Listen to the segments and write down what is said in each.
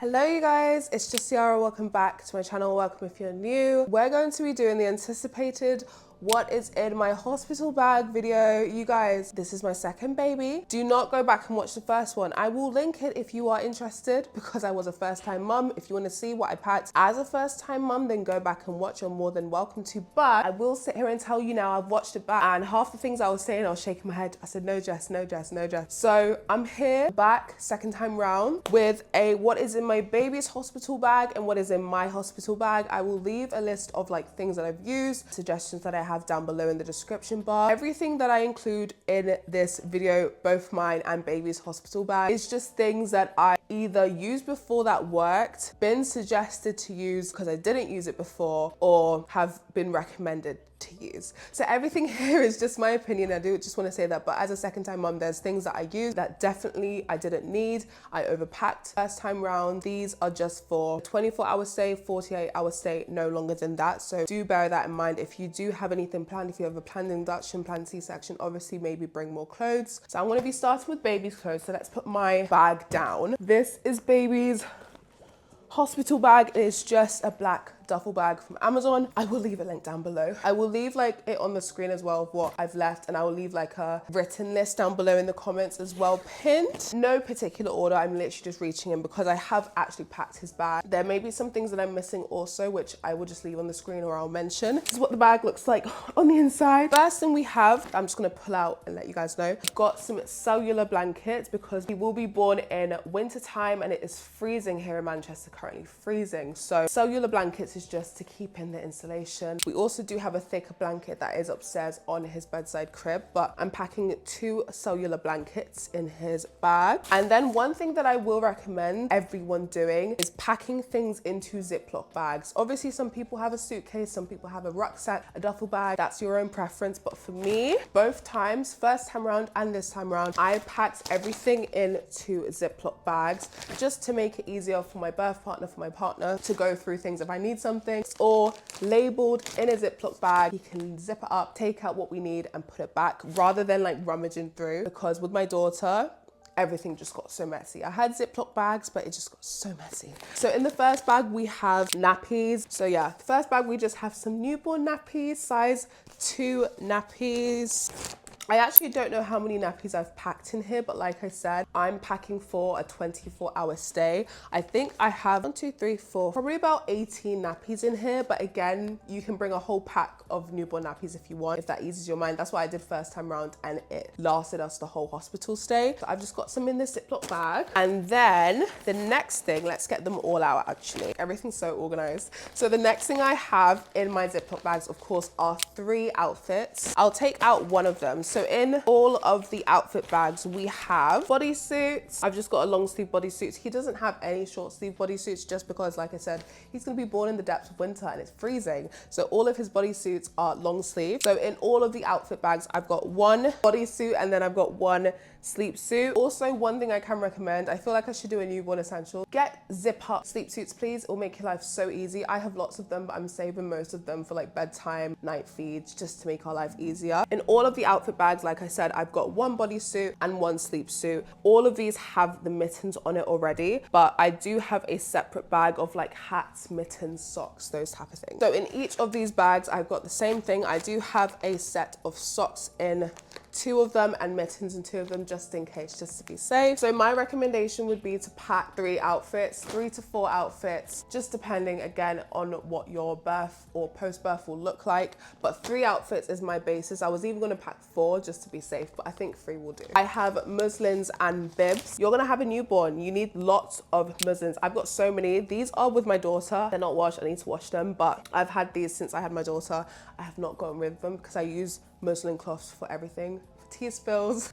Hello you guys, it's Jessiara. Welcome back to my channel. Welcome if you're new. We're going to be doing the anticipated what is in my hospital bag video. You guys, this is my second baby. Do not go back and watch the first one. I will link it if you are interested because I was a first time mum. If you want to see what I packed as a first time mum, then go back and watch. You're more than welcome to. But I will sit here and tell you now, I've watched it back and half the things I was saying, I was shaking my head. I said, no Jess, no Jess, no Jess. So I'm here back second time round with a what is in my baby's hospital bag and what is in my hospital bag. I will leave a list of like things that I've used, suggestions that I have down below in the description bar. Everything that I include in this video, both mine and baby's hospital bag, is just things that I either used before that worked, been suggested to use because I didn't use it before, or have been recommended to use. So everything here is just my opinion. I do just want to say that, but as a second time mum, there's things that I use that definitely I didn't need. I overpacked first time round. These are just for 24-hour stay, 48-hour stay, no longer than that. So do bear that in mind. If you do have anything planned, if you have a planned induction, planned C-section, obviously maybe bring more clothes. So I'm going to be starting with baby's clothes. So let's put my bag down. This is baby's hospital bag. It is just a black duffel bag from Amazon. I will leave a link down below. I will leave like it on the screen as well of what I've left, and I will leave like a written list down below in the comments as well, pinned. No particular order, I'm literally just reaching in because I have actually packed his bag. There may be some things that I'm missing also, which I will just leave on the screen or I'll mention. This is what the bag looks like on the inside. First thing we have, I'm just gonna pull out and let you guys know, I've got some cellular blankets because he will be born in winter time and it is freezing here in Manchester, currently freezing. So cellular blankets is just to keep in the insulation. We also do have a thicker blanket that is upstairs on his bedside crib, but I'm packing 2 cellular blankets in his bag. And then one thing that I will recommend everyone doing is packing things into Ziploc bags. Obviously some people have a suitcase, some people have a rucksack, a duffel bag, that's your own preference. But for me, both times, first time round and this time round, I packed everything into Ziploc bags just to make it easier for my birth partner, for my partner to go through things if I need something, or labeled in a Ziploc bag. He can zip it up, take out what we need and put it back rather than like rummaging through, because with my daughter, everything just got so messy. I had Ziploc bags, but it just got so messy. So in the first bag, we have nappies. So yeah, the first bag, we just have some newborn nappies, size 2 nappies. I actually don't know how many nappies I've packed in here, but like I said, I'm packing for a 24-hour stay. I think I have 1, 2, 3, 4, probably about 18 nappies in here. But again, you can bring a whole pack of newborn nappies if you want, if that eases your mind. That's what I did first time round and it lasted us the whole hospital stay. So I've just got some in this Ziploc bag. And then the next thing, let's get them all out actually. Everything's so organized. So the next thing I have in my Ziploc bags, of course, are 3 outfits. I'll take out one of them. So in all of the outfit bags, we have bodysuits. I've just got a long sleeve bodysuit. He doesn't have any short sleeve bodysuits just because, like I said, he's gonna be born in the depths of winter and it's freezing. So all of his bodysuits are long sleeve. So in all of the outfit bags, I've got 1 bodysuit and then I've got 1 sleep suit. Also, one thing I can recommend, I feel like I should do a newborn essential. Get zip up sleep suits, please. It'll make your life so easy. I have lots of them, but I'm saving most of them for like bedtime, night feeds, just to make our life easier. In all of the outfit bags, like I said, I've got 1 bodysuit and 1 sleep suit. All of these have the mittens on it already, but I do have a separate bag of like hats, mittens, socks, those type of things. So in each of these bags, I've got the same thing. I do have a set of socks in 2 of them and mittens in 2 of them, just in case, just to be safe. So my recommendation would be to pack 3 outfits, 3 to 4 outfits, just depending again on what your birth or post-birth will look like. But 3 outfits is my basis. I was even gonna pack 4 just to be safe, but I think 3 will do. I have muslins and bibs. You're gonna have a newborn. You need lots of muslins. I've got so many. These are with my daughter. They're not washed, I need to wash them, but I've had these since I had my daughter. I have not gotten rid of them because I use muslin cloths for everything. Tea spills,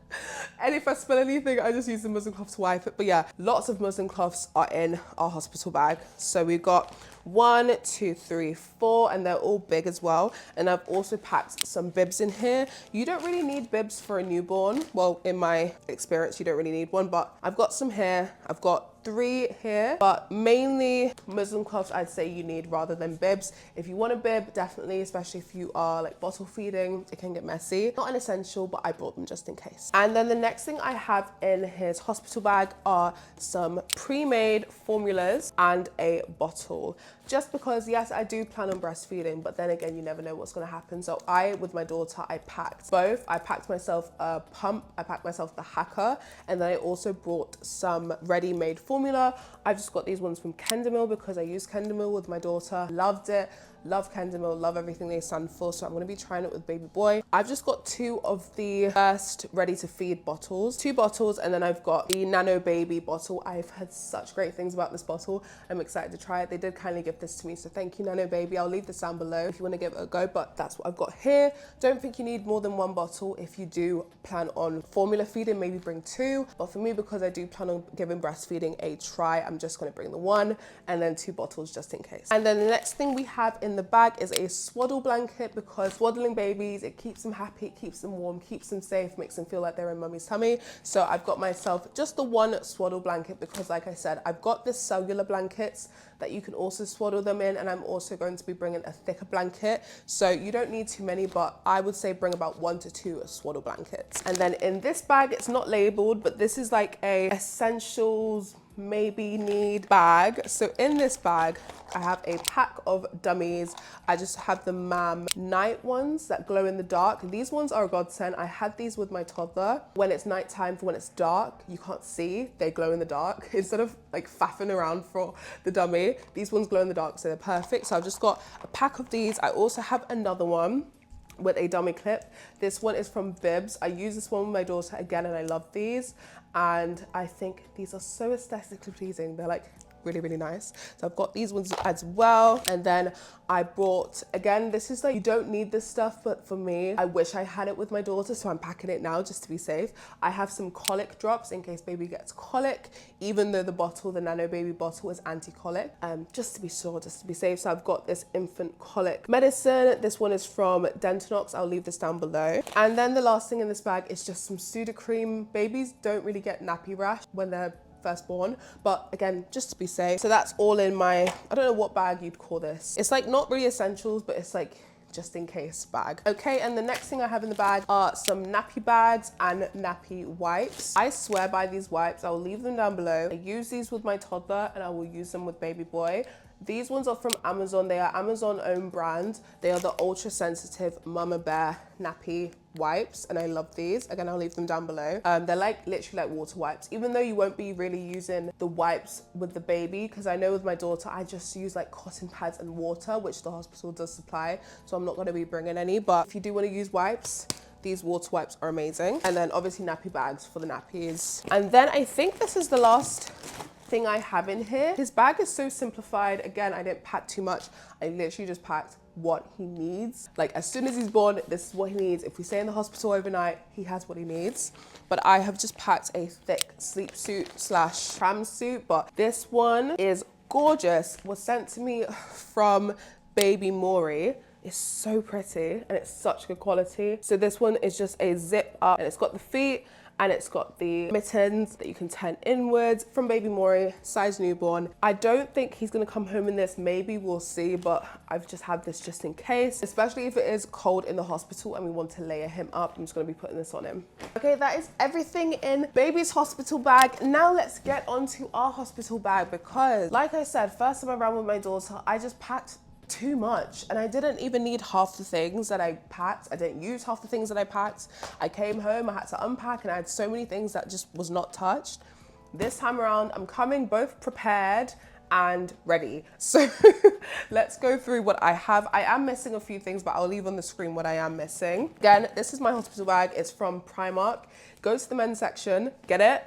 and if I spill anything, I just use the muslin cloth to wipe it. But yeah, lots of muslin cloths are in our hospital bag. So we've got 1, 2, 3, 4, and they're all big as well. And I've also packed some bibs in here. You don't really need bibs for a newborn. Well, in my experience, you don't really need one, but I've got some here. I've got 3 here, but mainly muslin cloths I'd say you need rather than bibs. If you want a bib, definitely, especially if you are like bottle feeding, it can get messy. Not an essential, but I brought them just in case. And then the next thing I have in his hospital bag are some pre-made formulas and a bottle. Just because, yes, I do plan on breastfeeding, but then again, you never know what's gonna happen. So with my daughter, I packed both. I packed myself a pump, I packed myself the hacker, and then I also brought some ready-made formula. I've just got these ones from ᴍᴏᴇ because I use ᴍᴏᴇ with my daughter. Loved it. Love ᴍᴏᴇ, love everything they stand for, so I'm going to be trying it with baby boy. I've just got 2 of the first ready to feed bottles, 2 bottles, and then I've got the nano baby bottle. I've heard such great things about this bottle. I'm excited to try it. They did kindly give this to me, so thank you, nano baby. I'll leave this down below if you want to give it a go, but that's what I've got here. Don't think you need more than 1 bottle. If you do plan on formula feeding, maybe bring 2, but for me, because I do plan on giving breastfeeding a try, I'm just going to bring the 1 and then 2 bottles just in case. And then the next thing we have in the bag is a swaddle blanket, because swaddling babies, it keeps them happy, it keeps them warm, keeps them safe, makes them feel like they're in mummy's tummy. So I've got myself just the 1 swaddle blanket because, like I said, I've got the cellular blankets that you can also swaddle them in, and I'm also going to be bringing a thicker blanket. So you don't need too many, but I would say bring about 1 to 2 swaddle blankets. And then in this bag, it's not labeled, but this is like a essentials maybe need bag. So in this bag, I have a pack of dummies. I just have the night ones that glow in the dark. These ones are a godsend. I had these with my toddler. When it's nighttime, for when it's dark, you can't see, they glow in the dark. Instead of like faffing around for the dummy, these ones glow in the dark, so they're perfect. So I've just got a pack of these. I also have another one with a dummy clip. This one is from Bibs. I use this one with my daughter again, and I love these. And I think these are so aesthetically pleasing. They're like really, really nice. So I've got these ones as well. And then I bought, again, this is like, you don't need this stuff, but for me, I wish I had it with my daughter, so I'm packing it now just to be safe. I have some colic drops in case baby gets colic, even though the bottle, the nano baby bottle, is anti-colic, just to be sure, just to be safe. So I've got this infant colic medicine. This one is from Dentinox. I'll leave this down below. And then the last thing in this bag is just some Sudocrem. Babies don't really get nappy rash when they're firstborn, but again, just to be safe. So that's all in my, I don't know what bag you'd call this. It's like not really essentials, but it's like just in case bag. Okay, and the next thing I have in the bag are some nappy bags and nappy wipes. I swear by these wipes. I'll leave them down below. I use these with my toddler and I will use them with baby boy. These ones are from Amazon. They are Amazon own brand. They are the ultra sensitive Mama Bear nappy wipes, and I love these. Again, I'll leave them down below. They're like literally like water wipes, even though you won't be really using the wipes with the baby, because I know with my daughter I just use like cotton pads and water, which the hospital does supply, so I'm not going to be bringing any. But if you do want to use wipes, these water wipes are amazing. And then obviously nappy bags for the nappies. And then I think this is the last thing I have in here. His bag is so simplified. Again, I didn't pack too much. I literally just packed what he needs. Like as soon as he's born, this is what he needs. If we stay in the hospital overnight, he has what he needs. But I have just packed a thick sleep suit / pram suit, but this one is gorgeous. It was sent to me from Baby Maury. It's so pretty and it's such good quality. So this one is just a zip up, and it's got the feet, and it's got the mittens that you can turn inwards, from Baby Maury, size newborn. I don't think he's gonna come home in this, maybe we'll see, but I've just had this just in case, especially if it is cold in the hospital and we want to layer him up. I'm just gonna be putting this on him. Okay, that is everything in baby's hospital bag. Now let's get onto our hospital bag, because like I said, first time around with my daughter, I just packed too much, and I didn't even need half the things that I packed. I didn't use half the things that I packed. I came home, I had to unpack, and I had so many things that just was not touched. This time around, I'm coming both prepared and ready. So let's go through what I have. I am missing a few things, but I'll leave on the screen what I am missing. Again, this is my hospital bag. It's from Primark. Go to the men's section, get it.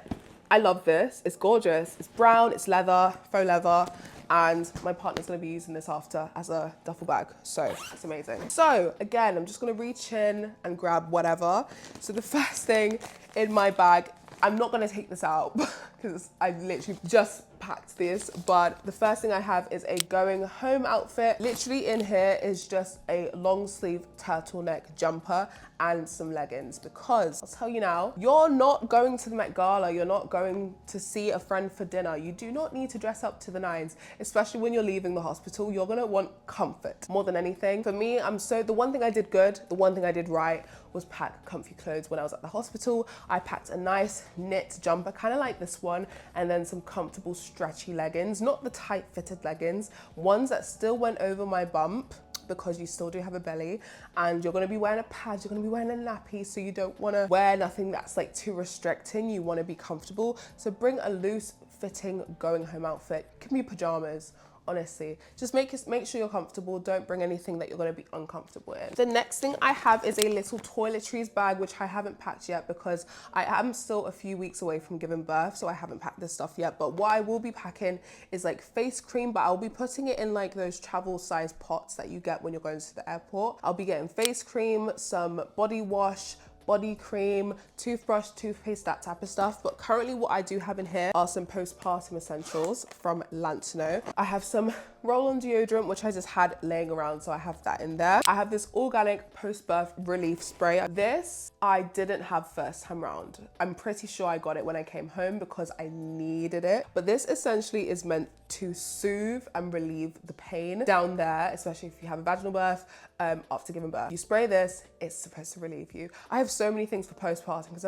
I love this. It's gorgeous. It's brown, it's leather, faux leather. And my partner's gonna be using this after as a duffel bag. So it's amazing. So again, I'm just gonna reach in and grab whatever. So the first thing in my bag, I'm not gonna take this out. because I literally just packed this, but the first thing I have is a going home outfit. Literally in here is just a long sleeve turtleneck jumper and some leggings, because I'll tell you now, you're not going to the Met Gala, you're not going to see a friend for dinner. You do not need to dress up to the nines, especially when you're leaving the hospital. You're gonna want comfort more than anything. For me, the one thing I did good, the one thing I did right was pack comfy clothes when I was at the hospital. I packed a nice knit jumper, kind of like this one, and then some comfortable stretchy leggings, not the tight fitted leggings, ones that still went over my bump, because you still do have a belly, and you're going to be wearing a pad, you're going to be wearing a nappy, so you don't want to wear nothing that's like too restricting. You want to be comfortable, so bring a loose fitting going home outfit. It can be pajamas. Honestly, just make sure you're comfortable. Don't bring anything that you're going to be uncomfortable in. The next thing I have is a little toiletries bag, which I haven't packed yet because I am still a few weeks away from giving birth, so I haven't packed this stuff yet. But what I will be packing is like face cream, but I'll be putting it in like those travel size pots that you get when you're going to the airport. I'll be getting face cream, some body wash, body cream, toothbrush, toothpaste, that type of stuff. But currently what I do have in here are some postpartum essentials from ᴍᴏᴇᴇ. I have some roll-on deodorant, which I just had laying around, so I have that in there. I have this organic post-birth relief spray. This I didn't have first time round. I'm pretty sure I got it when I came home because I needed it. But this essentially is meant to soothe and relieve the pain down there, especially if you have a vaginal birth after giving birth. You spray this, it's supposed to relieve you. I have so many things for postpartum because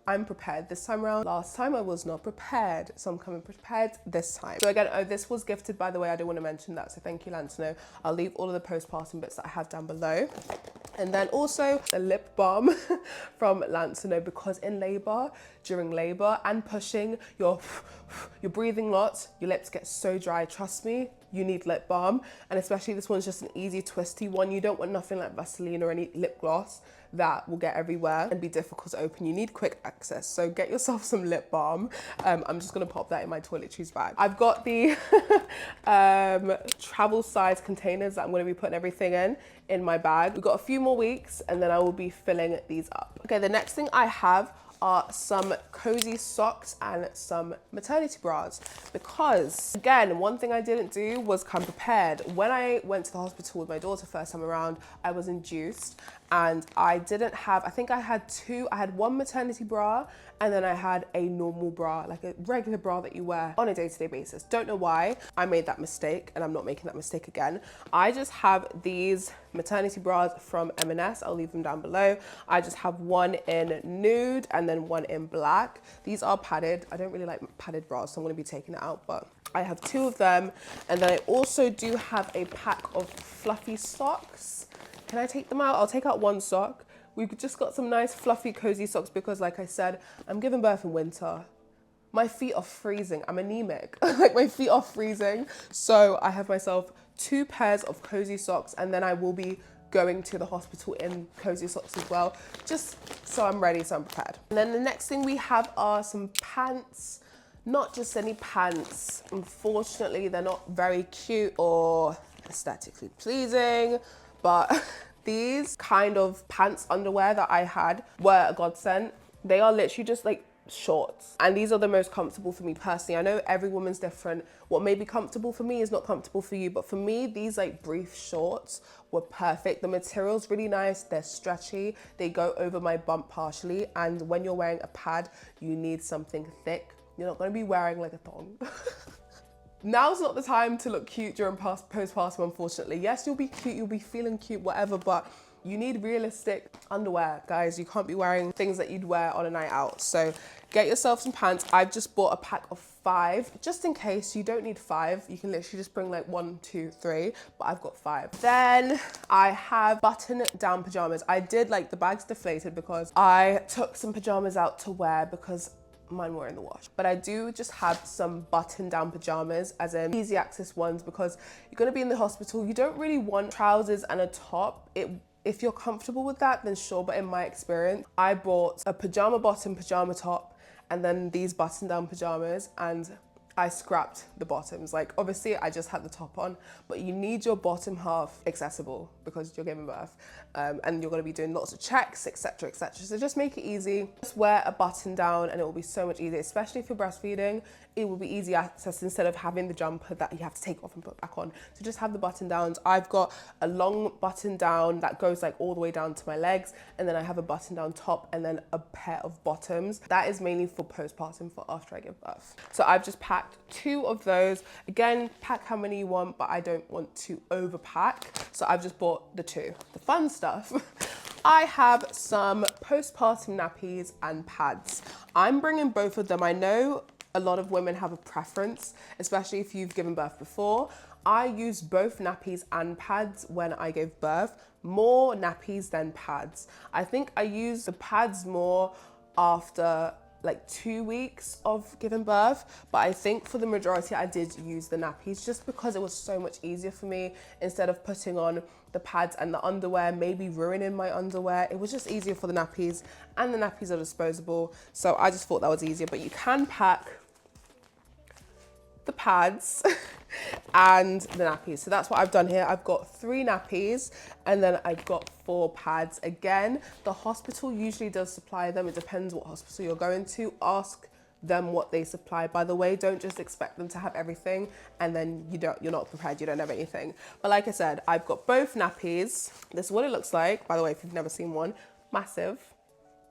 I'm prepared this time around. Last time I was not prepared, so I'm coming prepared this time. So again, this was gifted, by the way. I don't want to mention that, so thank you, ᴍᴏᴇᴇ. I'll leave all of the postpartum bits that I have down below. And then also a lip balm from ᴍᴏᴇᴇ, because in labor, during labor and pushing, you're breathing lots, your lips get so dry. Trust me, you need lip balm. And especially this one's just an easy twisty one. You don't want nothing like Vaseline or any lip gloss that will get everywhere and be difficult to open. You need quick access, so get yourself some lip balm. I'm just gonna pop that in my toiletries bag. I've got the travel size containers that I'm gonna be putting everything in my bag. We've got a few more weeks and then I will be filling these up. Okay, the next thing I have are some cozy socks and some maternity bras, because again, one thing I didn't do was come prepared. When I went to the hospital with my daughter first time around, I was induced and I didn't have, I think I had one maternity bra and then I had a normal bra, like a regular bra that you wear on a day-to-day basis. Don't know why I made that mistake, and I'm not making that mistake again. I just have these maternity bras from M&S. I'll leave them down below. I just have one in nude and then one in black. These are padded. I don't really like padded bras, so I'm gonna be taking it out, but I have two of them. And then I also do have a pack of fluffy socks. Can I take them out? I'll take out one sock. We've just got some nice fluffy cozy socks because, like I said, I'm giving birth in winter. My feet are freezing. I'm anemic. Like, my feet are freezing. So I have myself 2 pairs of cozy socks, and then I will be going to the hospital in cozy socks as well, just so I'm ready, so I'm prepared. And then the next thing we have are some pants. Not just any pants. Unfortunately, they're not very cute or aesthetically pleasing, but these kind of pants underwear that I had were a godsend. They are literally just like shorts, and these are the most comfortable for me personally. I know every woman's different. What may be comfortable for me is not comfortable for you, but for me, these like brief shorts were perfect. The material's really nice, they're stretchy, they go over my bump partially, and when you're wearing a pad, you need something thick. You're not gonna be wearing like a thong. Now's not the time to look cute during postpartum, unfortunately. Yes, you'll be cute, you'll be feeling cute, whatever, but you need realistic underwear, guys. You can't be wearing things that you'd wear on a night out. So get yourself some pants. I've just bought a pack of 5, just in case. You don't need 5. You can literally just bring like 1, 2, 3, but I've got 5. Then I have button down pajamas. I did, like, the bag's deflated because I took some pajamas out to wear because mine were in the wash. But I do just have some button down pajamas, as in easy access ones, because you're gonna be in the hospital. You don't really want trousers and a top. If you're comfortable with that, then sure, but in my experience, I bought a pajama bottom, pajama top, and then these button down pajamas, and I scrapped the bottoms. Like obviously I just had the top on, but you need your bottom half accessible because you're giving birth, and you're gonna be doing lots of checks, etc, etc. So just make it easy. Just wear a button down and it will be so much easier, especially if you're breastfeeding. It will be easy access instead of having the jumper that you have to take off and put back on. So just have the button downs. I've got a long button down that goes like all the way down to my legs, and then I have a button down top and then a pair of bottoms. That is mainly for postpartum, for after I give birth. So I've just packed 2 of those. Again, pack how many you want, but I don't want to overpack. So I've just bought the 2. The fun stuff. I have some postpartum nappies and pads. I'm bringing both of them. I know a lot of women have a preference, especially if you've given birth before. I used both nappies and pads when I gave birth, more nappies than pads. I think I used the pads more after like 2 weeks of giving birth, but I think for the majority I did use the nappies just because it was so much easier for me. Instead of putting on the pads and the underwear, maybe ruining my underwear, it was just easier for the nappies, and the nappies are disposable, so I just thought that was easier. But you can pack the pads and the nappies. So that's what I've done here. I've got 3 nappies and then I've got 4 pads. Again, the hospital usually does supply them. It depends what hospital you're going to. Ask them what they supply. By the way, don't just expect them to have everything and then you're not prepared, you don't have anything. But like I said, I've got both nappies. This is what it looks like. By the way, if you've never seen one, massive.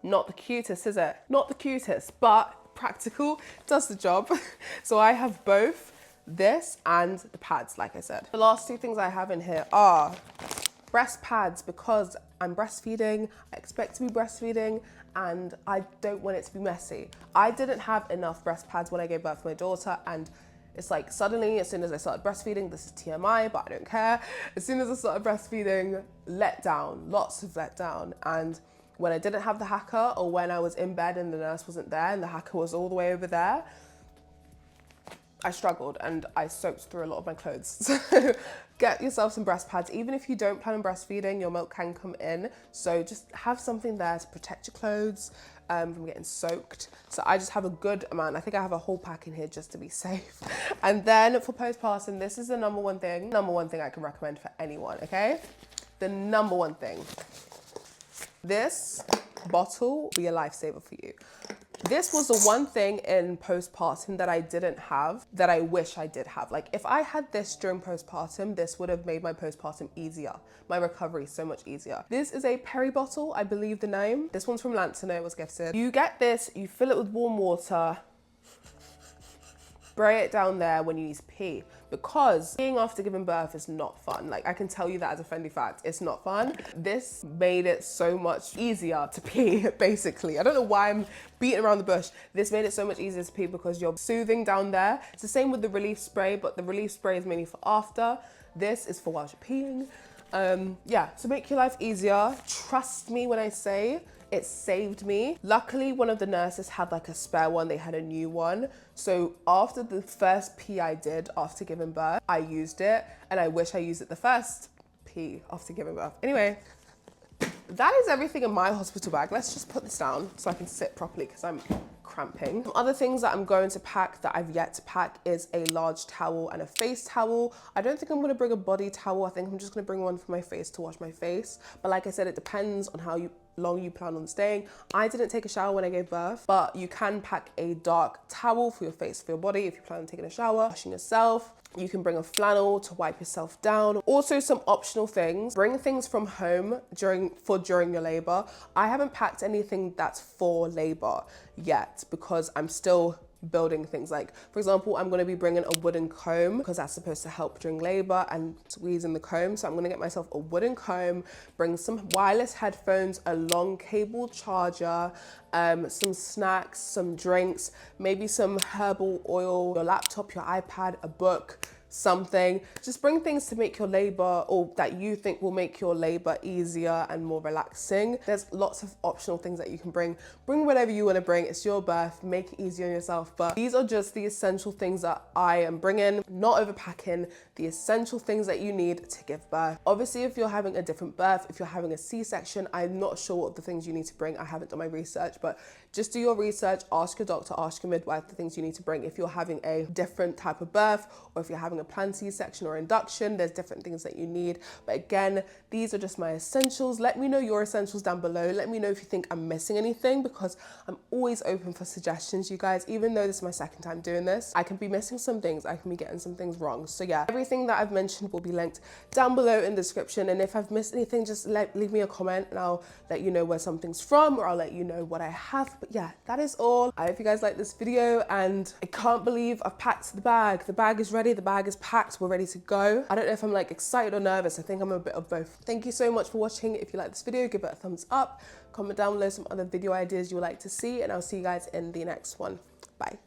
Not the cutest, is it? Not the cutest, but practical, does the job. So I have both this and the pads, like I said. The last 2 things I have in here are breast pads, because I'm breastfeeding, I expect to be breastfeeding, and I don't want it to be messy. I didn't have enough breast pads when I gave birth to my daughter, and it's like suddenly, as soon as I started breastfeeding, this is TMI, but I don't care. As soon as I started breastfeeding, let down, lots of let down. And when I didn't have the hacker, or when I was in bed and the nurse wasn't there and the hacker was all the way over there, I struggled and I soaked through a lot of my clothes. So get yourself some breast pads. Even if you don't plan on breastfeeding, your milk can come in. So just have something there to protect your clothes from getting soaked. So I just have a good amount. I think I have a whole pack in here just to be safe. And then for postpartum, this is the number one thing I can recommend for anyone, okay? The number one thing. This bottle will be a lifesaver for you. This was the one thing in postpartum that I didn't have that I wish I did have. Like if I had this during postpartum, this would have made my postpartum easier. My recovery so much easier. This is a Peri bottle, I believe the name. This one's from ᴍᴏᴇᴇ, it was gifted. You get this, you fill it with warm water, spray it down there when you need to pee, because peeing after giving birth is not fun. Like I can tell you that as a friendly fact, it's not fun. This made it so much easier to pee, basically. I don't know why I'm beating around the bush. This made it so much easier to pee because you're soothing down there. It's the same with the relief spray, but the relief spray is mainly for after. This is for while you're peeing. Yeah, to make your life easier, trust me when I say it saved me. Luckily, one of the nurses had like a spare one. They had a new one. So after the first pee I did after giving birth, I used it, and I wish I used it the first pee after giving birth. Anyway, that is everything in my hospital bag. Let's just put this down so I can sit properly because I'm cramping. Some other things that I'm going to pack that I've yet to pack is a large towel and a face towel. I don't think I'm going to bring a body towel. I think I'm just going to bring one for my face to wash my face. But like I said, it depends on how long you plan on staying. I didn't take a shower when I gave birth, but you can pack a dark towel for your face, for your body, if you plan on taking a shower, washing yourself. You can bring a flannel to wipe yourself down. Also some optional things, bring things from home during your labor. I haven't packed anything that's for labor yet because I'm still building things. Like for example, I'm going to be bringing a wooden comb because that's supposed to help during labor and squeezing the comb. So I'm going to get myself a wooden comb, bring some wireless headphones, a long cable charger, some snacks, some drinks, maybe some herbal oil, your laptop, your iPad, a book, something. Just bring things to make your labor, or that you think will make your labor easier and more relaxing. There's lots of optional things that you can bring. Bring whatever you want to bring. It's your birth, make it easy on yourself. But these are just the essential things that I am bringing, not overpacking, the essential things that you need to give birth. Obviously, if you're having a different birth, if you're having a C-section, I'm not sure what the things you need to bring. I haven't done my research, but just do your research, ask your doctor, ask your midwife the things you need to bring. If you're having a different type of birth, or if you're having a planned C-section or induction, there's different things that you need. But again, these are just my essentials. Let me know your essentials down below. Let me know if you think I'm missing anything, because I'm always open for suggestions, you guys. Even though this is my second time doing this, I can be missing some things, I can be getting some things wrong. So yeah, everything that I've mentioned will be linked down below in the description. And if I've missed anything, just leave me a comment and I'll let you know where something's from, or I'll let you know what I have. But yeah, that is all. I hope you guys like this video, and I can't believe I've packed the bag. The bag is ready, the bag is packed, we're ready to go. I don't know if I'm like excited or nervous. I think I'm a bit of both. Thank you so much for watching. If you like this video, give it a thumbs up, comment down below some other video ideas you would like to see, and I'll see you guys in the next one. Bye.